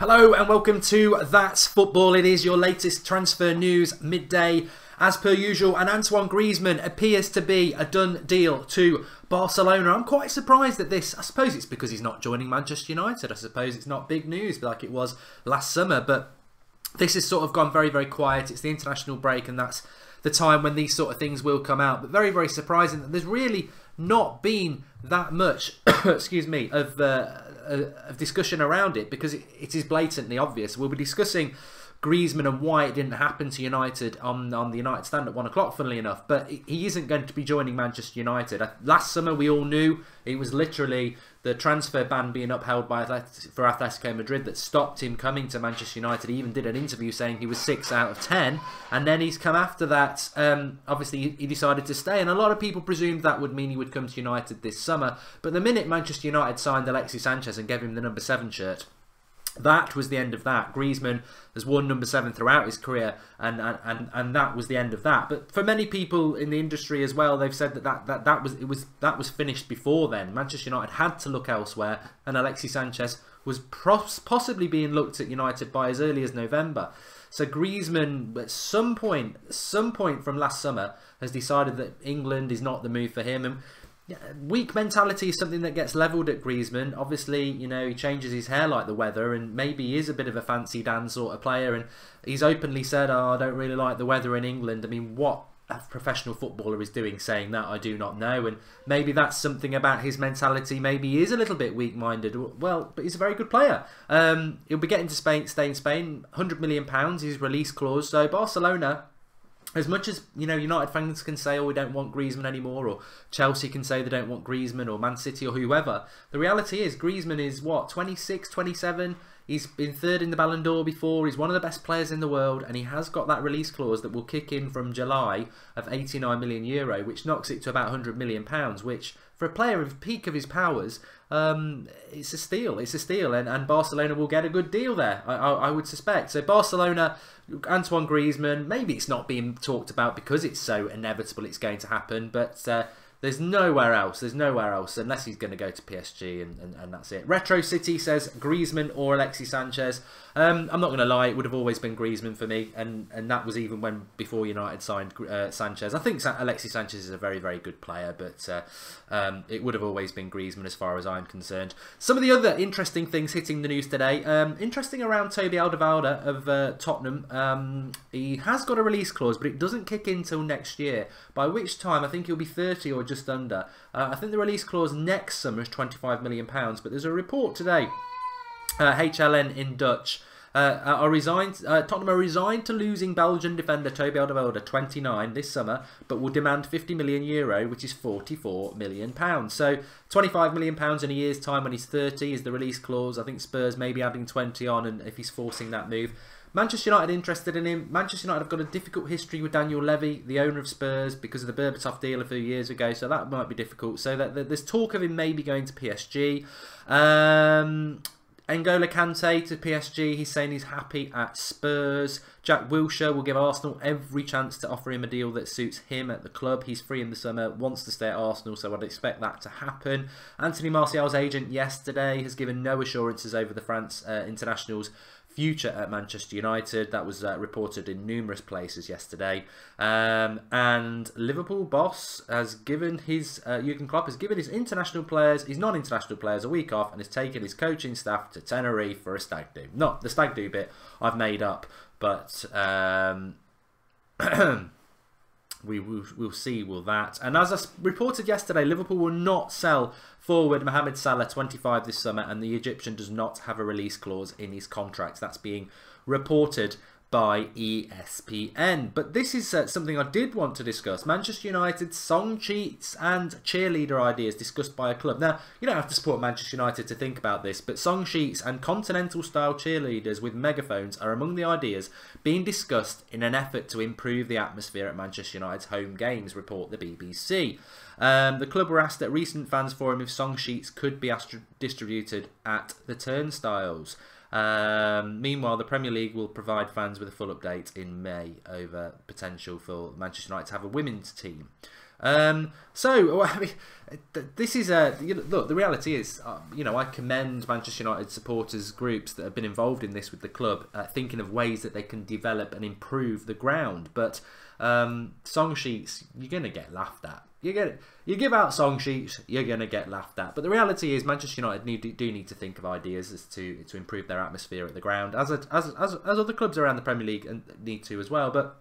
Hello and welcome to That's Football. It is your latest transfer news midday as per usual, and Antoine Griezmann appears to be a done deal to Barcelona. I'm quite surprised at this. I suppose it's because he's not joining Manchester United. I suppose it's not big news like it was last summer, but this has sort of gone very, very quiet. It's the international break and that's the time when these sort of things will come out. But very, very surprising that there's really not been that much, excuse me, of discussion around it, because it is blatantly obvious. We'll be discussing Griezmann and why it didn't happen to United on the United stand at 1 o'clock, funnily enough. But he isn't going to be joining Manchester United. Last summer, we all knew it was literally the transfer ban being upheld by for Atletico Madrid that stopped him coming to Manchester United. He even did an interview saying he was 6 out of 10. And then he's come after that. Obviously, he decided to stay. And a lot of people presumed that would mean he would come to United this summer. But the minute Manchester United signed Alexis Sanchez and gave him the number 7 shirt, that was the end of that. Griezmann has worn number 7 throughout his career, and that was the end of that. But for many people in the industry as well, they've said that was finished before then. Manchester United had to look elsewhere, and Alexis Sanchez was possibly being looked at United by as early as November. So Griezmann, at some point from last summer, has decided that England is not the move for him. And weak mentality is something that gets levelled at Griezmann. Obviously, you know, he changes his hair like the weather, and maybe he is a bit of a fancy Dan sort of player, and he's openly said, "Oh, I don't really like the weather in England." I mean, what a professional footballer is doing saying that, I do not know. And maybe that's something about his mentality. Maybe he is a little bit weak-minded. Well, but he's a very good player. He'll be getting to Spain, stay in Spain. £100 million, his release clause. So Barcelona, as much as, you know, United fans can say, oh, we don't want Griezmann anymore, or Chelsea can say they don't want Griezmann, or Man City, or whoever, the reality is Griezmann is, what, 26, 27? He's been third in the Ballon d'Or before. He's one of the best players in the world, and he has got that release clause that will kick in from July of €89 million, which knocks it to about £100 million, which, for a player of peak of his powers, it's a steal. It's a steal, and Barcelona will get a good deal there, I would suspect. So Barcelona, Antoine Griezmann, maybe it's not being talked about because it's so inevitable it's going to happen, but there's nowhere else. There's nowhere else unless he's going to go to PSG, and that's it. Retro City says Griezmann or Alexis Sanchez. I'm not going to lie, it would have always been Griezmann for me, and that was even before United signed Sanchez. I think Alexis Sanchez is a very, very good player, but it would have always been Griezmann as far as I'm concerned. Some of the other interesting things hitting the news today. Interesting around Toby Alderweireld of Tottenham. He has got a release clause, but it doesn't kick in till next year, by which time I think he'll be 30 or just under. I think the release clause next summer is £25 million, but there's a report today, HLN in Dutch, Tottenham are resigned to losing Belgian defender Toby Alderweireld, 29, this summer, but will demand €50 million, which is £44 million. So £25 million in a year's time when he's 30 is the release clause. I think Spurs may be adding 20 on, and if he's forcing that move. Manchester United interested in him. Manchester United have got a difficult history with Daniel Levy, the owner of Spurs, because of the Berbatov deal a few years ago, so that might be difficult. So there's talk of him maybe going to PSG. N'Golo Kante to PSG, he's saying he's happy at Spurs. Jack Wilshere will give Arsenal every chance to offer him a deal that suits him at the club. He's free in the summer, wants to stay at Arsenal, so I'd expect that to happen. Anthony Martial's agent yesterday has given no assurances over the France international's future at Manchester United. That was reported in numerous places yesterday. And Liverpool boss has given his, Jurgen Klopp has given his international players, his non-international players, a week off, and has taken his coaching staff to Tenerife for a stag do. Not the stag do bit I've made up, but we'll see, will that. And as I reported yesterday, Liverpool will not sell forward Mohamed Salah, 25, this summer, and the Egyptian does not have a release clause in his contract. That's being reported by ESPN. But this is something I did want to discuss. Manchester United song sheets and cheerleader ideas discussed by a club. Now, you don't have to support Manchester United to think about this, but song sheets and continental-style cheerleaders with megaphones are among the ideas being discussed in an effort to improve the atmosphere at Manchester United's home games, report the BBC. The club were asked at recent fans forum if song sheets could be distributed at the turnstiles. Meanwhile, the Premier League will provide fans with a full update in May over potential for Manchester United to have a women's team. So, I mean, this is look. The reality is, I commend Manchester United supporters groups that have been involved in this with the club, thinking of ways that they can develop and improve the ground. But song sheets, you're gonna get laughed at. You give out song sheets, you're gonna get laughed at. But the reality is, Manchester United do need to think of ideas as to improve their atmosphere at the ground, as other clubs around the Premier League need to as well. But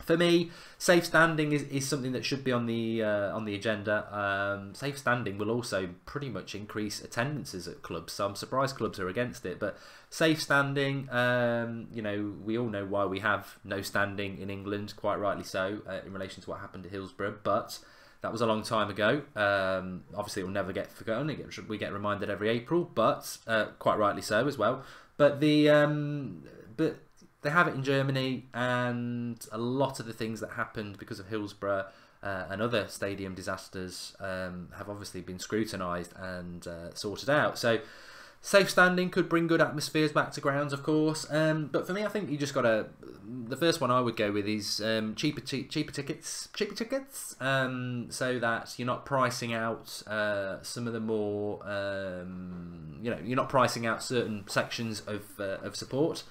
for me, safe standing is something that should be on the agenda. Safe standing will also pretty much increase attendances at clubs, so I'm surprised clubs are against it. But safe standing, we all know why we have no standing in England, quite rightly so, in relation to what happened to Hillsborough. But that was a long time ago. Obviously, it will never get forgotten. We get reminded every April, but quite rightly so as well. But they have it in Germany, and a lot of the things that happened because of Hillsborough and other stadium disasters have obviously been scrutinised and sorted out. So safe standing could bring good atmospheres back to grounds, of course. But for me, I think you just got to... The first one I would go with is cheaper tickets, so that you're not pricing out some of the more... you're not pricing out certain sections of support.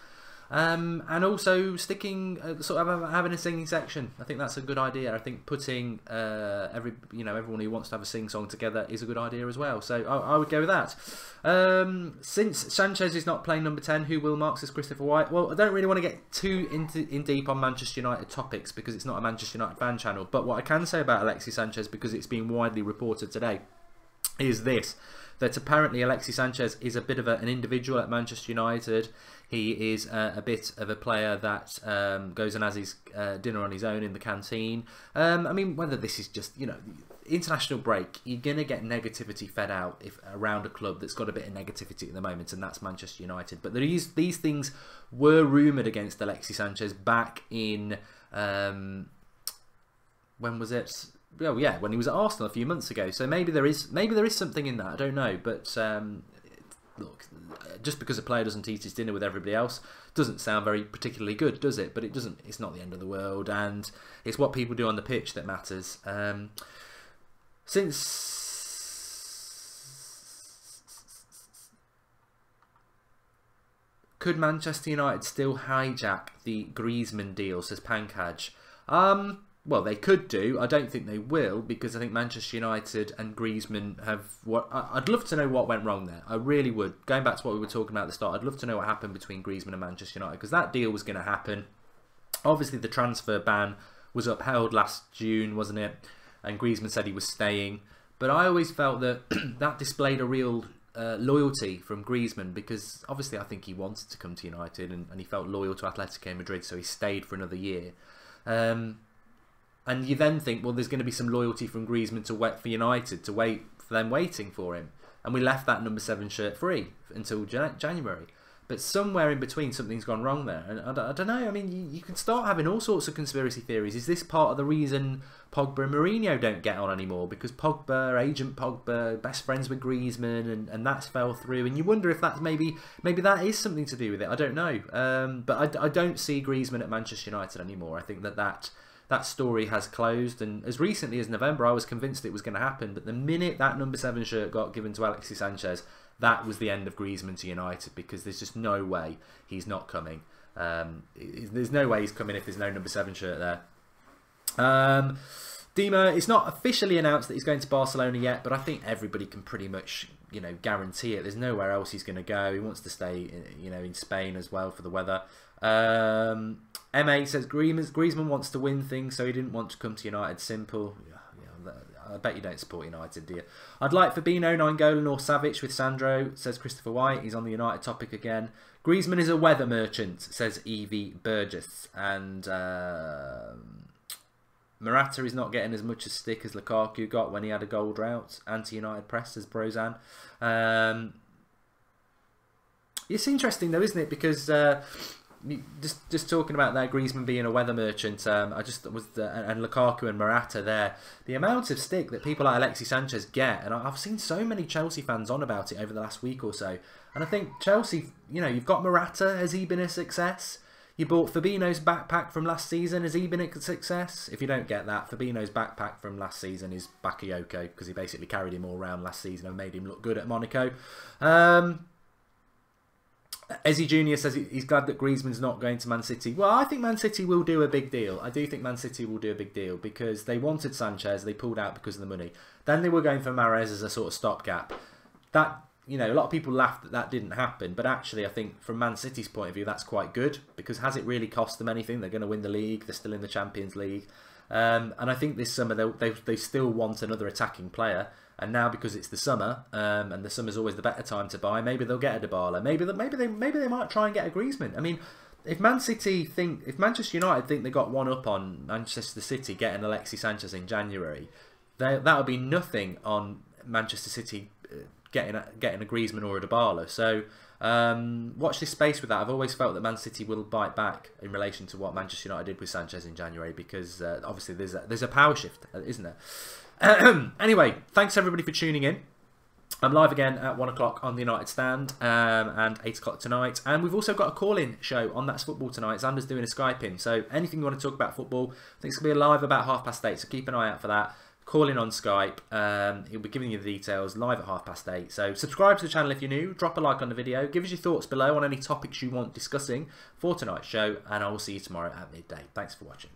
And also sticking, having a singing section. I think that's a good idea. I think putting everyone who wants to have a sing song together is a good idea as well. So I would go with that. Since Sanchez is not playing number 10, who will mark, says Christopher White. Well, I don't really want to get too in deep on Manchester United topics because it's not a Manchester United fan channel. But what I can say about Alexis Sanchez, because it's been widely reported today, is this: that apparently Alexis Sanchez is a bit of an individual at Manchester United. He is a bit of a player that goes and has his dinner on his own in the canteen. I mean, whether this is just, international break, you're going to get negativity fed out around a club that's got a bit of negativity at the moment, and that's Manchester United. But these things were rumoured against Alexis Sanchez back in... when was it? Well, yeah, when he was at Arsenal a few months ago. So maybe there is something in that. I don't know, but look, just because a player doesn't eat his dinner with everybody else doesn't sound very particularly good, does it? But it doesn't. It's not the end of the world, and it's what people do on the pitch that matters. Could Manchester United still hijack the Griezmann deal, says Pankaj? Well, they could do. I don't think they will, because I think Manchester United and Griezmann have... I'd love to know what went wrong there. I really would. Going back to what we were talking about at the start, I'd love to know what happened between Griezmann and Manchester United, because that deal was going to happen. Obviously, the transfer ban was upheld last June, wasn't it? And Griezmann said he was staying. But I always felt that that displayed a real loyalty from Griezmann, because obviously I think he wanted to come to United and he felt loyal to Atletico Madrid, so he stayed for another year. And you then think, well, there's going to be some loyalty from Griezmann for United to wait for them waiting for him. And we left that number 7 shirt free until January. But somewhere in between, something's gone wrong there. And I don't know. I mean, you can start having all sorts of conspiracy theories. Is this part of the reason Pogba and Mourinho don't get on anymore? Because Agent Pogba, best friends with Griezmann, and that's fell through. And you wonder if that's maybe that is something to do with it. I don't know. But I don't see Griezmann at Manchester United anymore. I think that story has closed, and as recently as November I was convinced it was going to happen, but the minute that number 7 shirt got given to Alexis Sanchez, that was the end of Griezmann to United, because there's just no way he's not coming. There's no way he's coming if there's no number 7 shirt there. Dima, it's not officially announced that he's going to Barcelona yet, but I think everybody can pretty much, guarantee it. There's nowhere else he's going to go. He wants to stay, in Spain as well for the weather. MA says Griezmann wants to win things, so he didn't want to come to United. Simple. Yeah, I bet you don't support United, do you? I'd like Fabinho, Nainggolan or Savic with Sandro, says Christopher White. He's on the United topic again. Griezmann is a weather merchant, says Evie Burgess. And Morata is not getting as much a stick as Lukaku got when he had a goal drought. Anti-United press, says Brozan. It's interesting though, isn't it? Because just talking about that Griezmann being a weather merchant, and Lukaku and Morata there, the amount of stick that people like Alexis Sanchez get, and I've seen so many Chelsea fans on about it over the last week or so, and I think Chelsea, you've got Morata, has he been a success? You bought Fabinho's backpack from last season. Has he been a success? If you don't get that, Fabinho's backpack from last season is Bakayoko, because he basically carried him all around last season and made him look good at Monaco. Ezzy Jr. says he's glad that Griezmann's not going to Man City. Well, I think Man City will do a big deal. I do think Man City will do a big deal because they wanted Sanchez. They pulled out because of the money. Then they were going for Mahrez as a sort of stopgap. That, you know, a lot of people laughed that that didn't happen. But actually, I think from Man City's point of view, that's quite good. Because has it really cost them anything? They're going to win the league. They're still in the Champions League. And I think this summer they still want another attacking player. And now because it's the summer, and the summer's always the better time to buy, maybe they'll get a Dybala. Maybe they might try and get a Griezmann. I mean, if Manchester United think they got one up on Manchester City getting Alexis Sanchez in January, that'll be nothing on Manchester City getting a Griezmann or a Dybala. So watch this space with that. I've always felt that Man City will bite back in relation to what Manchester United did with Sanchez in January, because obviously there's a power shift, isn't there? Anyway, thanks everybody for tuning in. I'm live again at 1 o'clock on the United Stand, and 8 o'clock tonight. And we've also got a call-in show on That's Football tonight. Xander's doing a Skype-in. So anything you want to talk about football, I think it's going to be live about 8:30. So keep an eye out for that. Call in on Skype. He'll be giving you the details live at 8:30. So subscribe to the channel if you're new. Drop a like on the video. Give us your thoughts below on any topics you want discussing for tonight's show. And I will see you tomorrow at midday. Thanks for watching.